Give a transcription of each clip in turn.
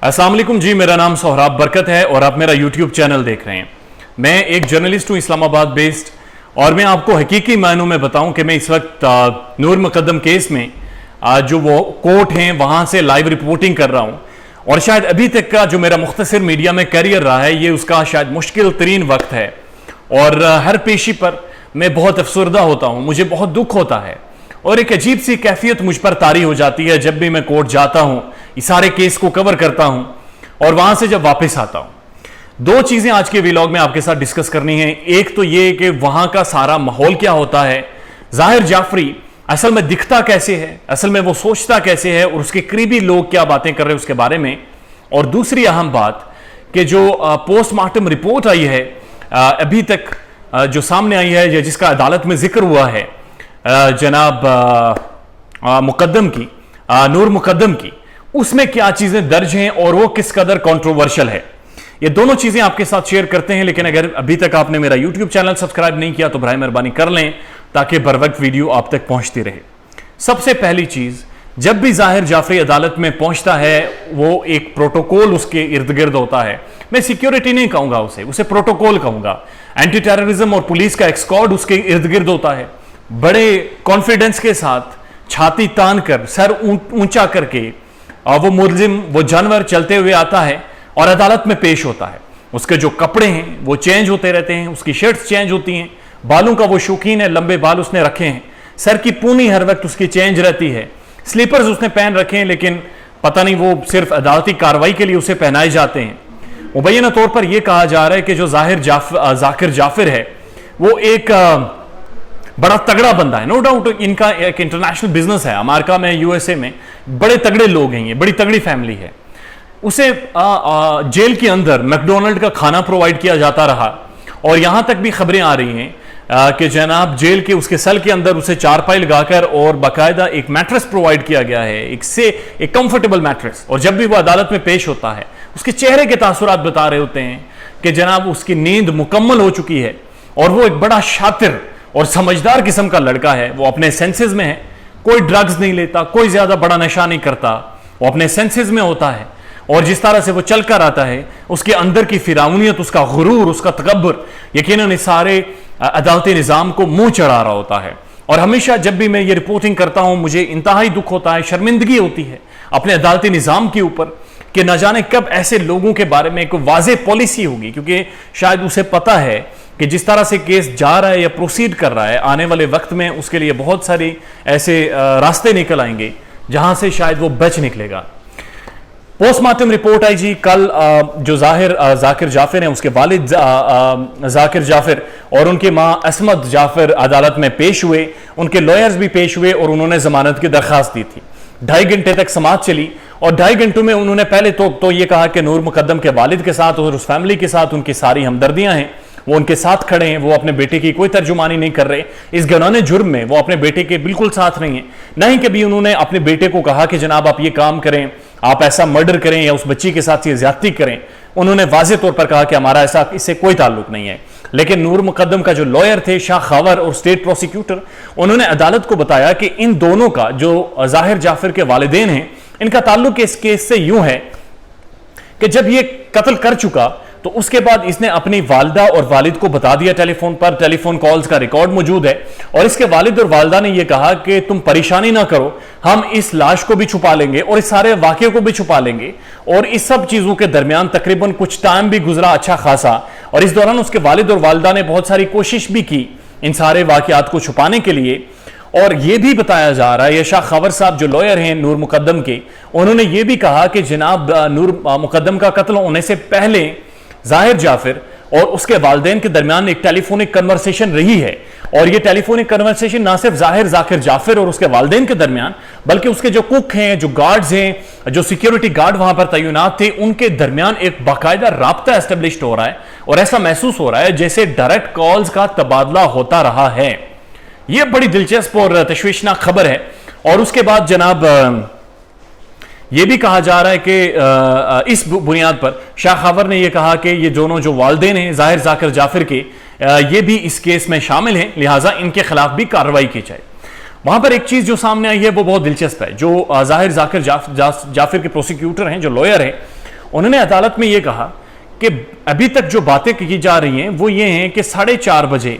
अस्सलाम वालेकुम जी, मेरा नाम सोहराब बरकत है और आप मेरा यूट्यूब चैनल देख रहे हैं। मैं एक जर्नलिस्ट हूं इस्लामाबाद बेस्ड, और मैं आपको हकीकी मायनों में बताऊं कि मैं इस वक्त नूर मुकद्दम केस में जो वो कोर्ट हैं वहां से लाइव रिपोर्टिंग कर रहा हूं। और शायद अभी तक का जो मेरा मुख्तसर मीडिया में करियर रहा है, ये उसका शायद मुश्किल तरीन वक्त है। और हर पेशी पर मैं बहुत अफसरदा होता हूं, मुझे बहुत दुख होता है और एक अजीब सी कैफियत मुझ पर तारी हो जाती है जब भी मैं कोर्ट जाता हूं, इस सारे केस को कवर करता हूं और वहां से जब वापस आता हूं। दो चीजें आज के व्लॉग में आपके साथ डिस्कस करनी है। एक तो ये कि वहां का सारा माहौल क्या होता है, जाहिर जाफरी असल में दिखता कैसे है, असल में वो सोचता कैसे है और उसके करीबी लोग क्या बातें कर रहे हैं उसके बारे में। और दूसरी अहम बात कि जो पोस्टमार्टम रिपोर्ट आई है अभी तक जो सामने आई है, जिसका अदालत में जिक्र हुआ है जनाब मुकद्दम की, नूर मुकद्दम की, उसमें क्या चीजें दर्ज हैं और वो किस कदर कंट्रोवर्शियल है, ये दोनों चीजें आपके साथ शेयर करते हैं। लेकिन अगर अभी तक आपने मेरा यूट्यूब चैनल सब्सक्राइब नहीं किया तो बराए मेहरबानी कर लें ताकि बर वक्त वीडियो आप तक पहुंचती रहे। सबसे पहली चीज, जब भी जाहिर जाफरी अदालत में पहुंचता है वो एक प्रोटोकॉल उसके इर्द गिर्द होता है। मैं सिक्योरिटी नहीं कहूंगा, उसे प्रोटोकॉल कहूंगा। एंटी टेररिज्म और पुलिस का एक स्क्वाड उसके इर्द गिर्द होता है। बड़े कॉन्फिडेंस के साथ छाती तान कर, सर ऊंचा करके वो मुलजिम, वो जानवर चलते हुए आता है और अदालत में पेश होता है। उसके जो कपड़े हैं वो चेंज होते रहते हैं, उसकी शर्ट्स चेंज होती हैं, बालों का वो शौकीन है, लंबे बाल उसने रखे हैं, सर की पूनी हर वक्त उसकी चेंज रहती है, स्लीपर्स उसने पहन रखे हैं, लेकिन पता नहीं वो सिर्फ अदालती कार्रवाई के लिए उसे पहनाए जाते हैं। मुबैना तौर पर यह कहा जा रहा है कि जो जाकिर जाफिर है वो एक बड़ा तगड़ा बंदा है। नो डाउट इनका एक इंटरनेशनल बिजनेस है, अमेरिका में, यूएसए में बड़े तगड़े लोग हैं, ये बड़ी तगड़ी फैमिली है। उसे जेल के अंदर मैकडोनल्ड का खाना प्रोवाइड किया जाता रहा और यहां तक भी खबरें आ रही हैं कि जनाब जेल के उसके सेल के अंदर उसे चारपाई लगाकर और बाकायदा एक मैट्रेस प्रोवाइड किया गया है, एक कंफर्टेबल मैट्रेस। और जब भी वो अदालत में पेश होता है उसके चेहरे के तासुरात बता रहे होते हैं कि जनाब उसकी नींद मुकम्मल हो चुकी है और वो एक बड़ा शातिर और समझदार किस्म का लड़का है। वो अपने सेंसेस में है, कोई ड्रग्स नहीं लेता, कोई ज्यादा बड़ा नशा नहीं करता, वो अपने सेंसेस में होता है। और जिस तरह से वो चल कर आता है, उसके अंदर की फिराउनियत, उसका गुरूर, उसका तकब्बुर यकीनन इस सारे अदालती निज़ाम को मुंह चढ़ा रहा होता है। और हमेशा जब भी मैं ये रिपोर्टिंग करता हूं मुझे इंतहाई दुख होता है, शर्मिंदगी होती है अपने अदालती निज़ाम के ऊपर कि न जाने कब ऐसे लोगों के बारे में एक वाज़ेह पॉलिसी होगी, क्योंकि शायद उसे पता है कि जिस तरह से केस जा रहा है या प्रोसीड कर रहा है, आने वाले वक्त में उसके लिए बहुत सारी ऐसे रास्ते निकल आएंगे जहां से शायद वो बच निकलेगा। पोस्टमार्टम रिपोर्ट आई जी कल। जो जाकिर जाफिर हैं, उसके वालिद जाकिर जाफिर और उनकी मां असमत जाफिर अदालत में पेश हुए, उनके लॉयर्स भी पेश हुए और उन्होंने जमानत की दरखास्त दी थी। 2.5 घंटे तक समाअत चली और 2.5 घंटों में उन्होंने पहले तो ये कहा कि नूर मुकद्दम के वालिद के साथ और उस फैमिली के साथ उनकी सारी हमदर्दियां हैं, वो उनके साथ खड़े हैं, वो अपने बेटे की कोई तर्जुमानी नहीं कर रहे। इस घिनौने जुर्म में वो अपने बेटे के बिल्कुल साथ नहीं है। न ही कभी उन्होंने अपने बेटे को कहा कि जनाब आप ये काम करें, आप ऐसा मर्डर करें या उस बच्ची के साथ ये ज्यादती करें। उन्होंने वाज़ेह तौर पर कहा कि हमारा ऐसा इससे कोई ताल्लुक नहीं है। लेकिन नूर मुकद्दम का जो लॉयर थे शाह खावर और स्टेट प्रोसिक्यूटर, उन्होंने अदालत को बताया कि इन दोनों का, जो जाहिर जाफिर के वालिदैन हैं, इनका ताल्लुक इस केस से यूं है कि जब ये कत्ल कर चुका तो उसके बाद इसने अपनी वालिदा और वालिद को बता दिया टेलीफोन पर, टेलीफोन कॉल्स का रिकॉर्ड मौजूद है। और इसके वालिद और वालिदा ने यह कहा कि तुम परेशानी ना करो, हम इस लाश को भी छुपा लेंगे और इस सारे वाकये को भी छुपा लेंगे। और इस सब चीजों के दरमियान तकरीबन कुछ टाइम भी गुजरा अच्छा खासा, और इस दौरान उसके वालिद और वालिदा ने बहुत सारी कोशिश भी की इन सारे वाकयात को छुपाने के लिए। और यह भी बताया जा रहा है, ये शाह खबर साहब जो लॉयर हैं नूर मुकद्दम के, उन्होंने यह भी कहा कि जनाब नूर मुकद्दम का कत्ल होने से पहले जाहिर जाफिर और उसके वालिदैन के दरमियान एक टेलीफोनिक कन्वर्सेशन रही है। और ये टेलीफोनिक कन्वर्सेशन ना सिर्फ जाकिर जाफिर और उसके वालिदैन के दरमियान, बल्कि उसके जो कुक हैं, जो गार्ड्स हैं, जो सिक्योरिटी गार्ड वहां पर तैनात थे, उनके दरमियान एक बाकायदा राब्ता एस्टेब्लिश हो रहा है। और ऐसा महसूस हो रहा है जैसे डायरेक्ट कॉल्स का तबादला होता रहा है। यह बड़ी दिलचस्प और तशवीशनाक खबर है। और उसके बाद जनाब यह भी कहा जा रहा है कि इस बुनियाद पर शाह खावर ने यह कहा कि ये दोनों जो वालिदैन हैं जाकिर जाफिर के, ये भी इस केस में शामिल हैं, लिहाजा इनके खिलाफ भी कार्रवाई की जाए। वहां पर एक चीज जो सामने आई है वो बहुत दिलचस्प है। जो जाकिर जाफिर के प्रोसिक्यूटर हैं, जो लॉयर हैं, उन्होंने अदालत में यह कहा कि अभी तक जो बातें की जा रही हैं वो ये हैं कि 4:30 बजे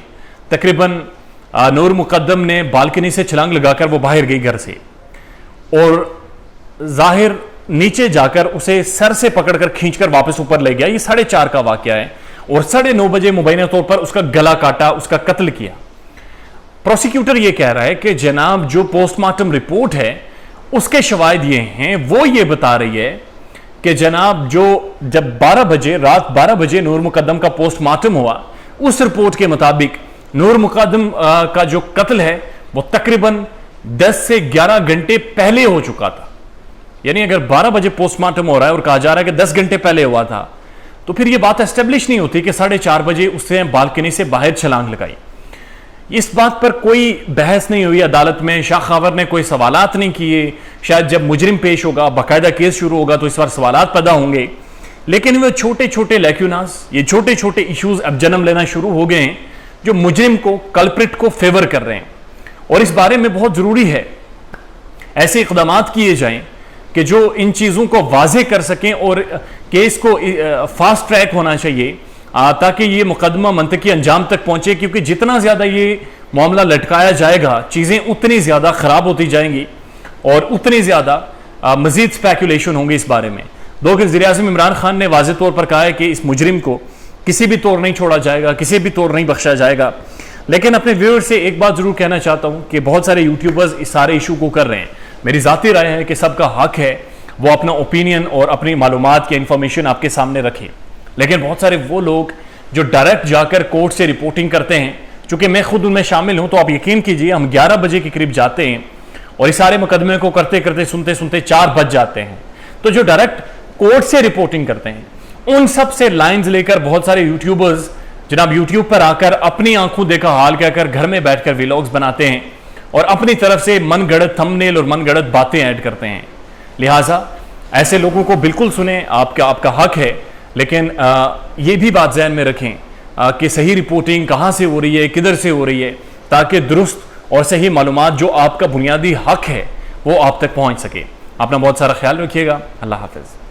तकरीबन नूर मुकद्दम ने बालकनी से छलांग लगाकर वो बाहर गई घर से, और जाहिर नीचे जाकर उसे सर से पकड़कर खींचकर वापस ऊपर ले गया। ये 4:30 का वाकया है, और 9:30 बजे मुबैना तौर पर उसका गला काटा, उसका कत्ल किया। प्रोसिक्यूटर ये कह रहा है कि जनाब जो पोस्टमार्टम रिपोर्ट है उसके शवाहिद ये हैं, वो ये बता रही है कि जनाब जब 12 बजे रात 12 बजे नूर मुकद्दम का पोस्टमार्टम हुआ, उस रिपोर्ट के मुताबिक नूर मुकद्दम का जो कत्ल है वो तकरीबन 10 से 11 घंटे पहले हो चुका था। यानी अगर 12 बजे पोस्टमार्टम हो रहा है और कहा जा रहा है कि 10 घंटे पहले हुआ था, तो फिर यह बात एस्टेब्लिश नहीं होती कि 4:30 बजे उसने बालकनी से बाहर छलांग लगाई। इस बात पर कोई बहस नहीं हुई अदालत में, शाह खावर ने कोई सवालात नहीं किए। शायद जब मुजरिम पेश होगा, बाकायदा केस शुरू होगा, तो इस बार सवालात पैदा होंगे, लेकिन वो छोटे छोटे लैक्यूनास, ये छोटे छोटे इश्यूज अब जन्म लेना शुरू हो गए हैं जो मुजरिम को, कल्प्रिट को फेवर कर रहे हैं। और इस बारे में बहुत जरूरी है ऐसे इकदाम किए जाएं कि जो इन चीजों को वाजे कर सकें, और केस को फास्ट ट्रैक होना चाहिए ताकि ये मुकदमा मंतकी अंजाम तक पहुंचे, क्योंकि जितना ज्यादा ये मामला लटकाया जाएगा चीजें उतनी ज्यादा खराब होती जाएंगी और उतनी ज्यादा मजीद स्पेकुलेशन होंगी इस बारे में। दो कि वज़ीर-ए-आज़म इमरान खान ने वाज़ेह तौर पर कहा है कि इस मुजरिम को किसी भी तौर नहीं छोड़ा जाएगा, किसी भी तौर नहीं बख्शा जाएगा। लेकिन अपने व्यूअर्स से एक बात जरूर कहना चाहता हूं कि बहुत सारे यूट्यूबर्स इस सारे इशू को कर रहे हैं। मेरी जाती राय है कि सबका हक है वो अपना ओपिनियन और अपनी मालूमात की इंफॉर्मेशन आपके सामने रखें, लेकिन बहुत सारे वो लोग जो डायरेक्ट जाकर कोर्ट से रिपोर्टिंग करते हैं, चूंकि मैं खुद उनमें शामिल हूं, तो आप यकीन कीजिए हम 11 बजे के करीब जाते हैं और इस सारे मुकदमे को करते करते सुनते सुनते 4 बज जाते हैं। तो जो डायरेक्ट कोर्ट से रिपोर्टिंग करते हैं उन सब से लाइंस लेकर बहुत सारे यूट्यूबर्स जनाब यूट्यूब पर आकर अपनी आंखों देखा हाल कहकर घर में बैठकर व्लॉग्स बनाते हैं और अपनी तरफ से मनगढ़ंत थंबनेल और मनगढ़ंत बातें ऐड करते हैं। लिहाजा ऐसे लोगों को बिल्कुल सुने, आपका हक है, लेकिन ये भी बात ज़हन में रखें कि सही रिपोर्टिंग कहाँ से हो रही है, किधर से हो रही है, ताकि दुरुस्त और सही मालूमात जो आपका बुनियादी हक है वो आप तक पहुँच सके। अपना बहुत सारा ख्याल रखिएगा। अल्लाह हाफिज़।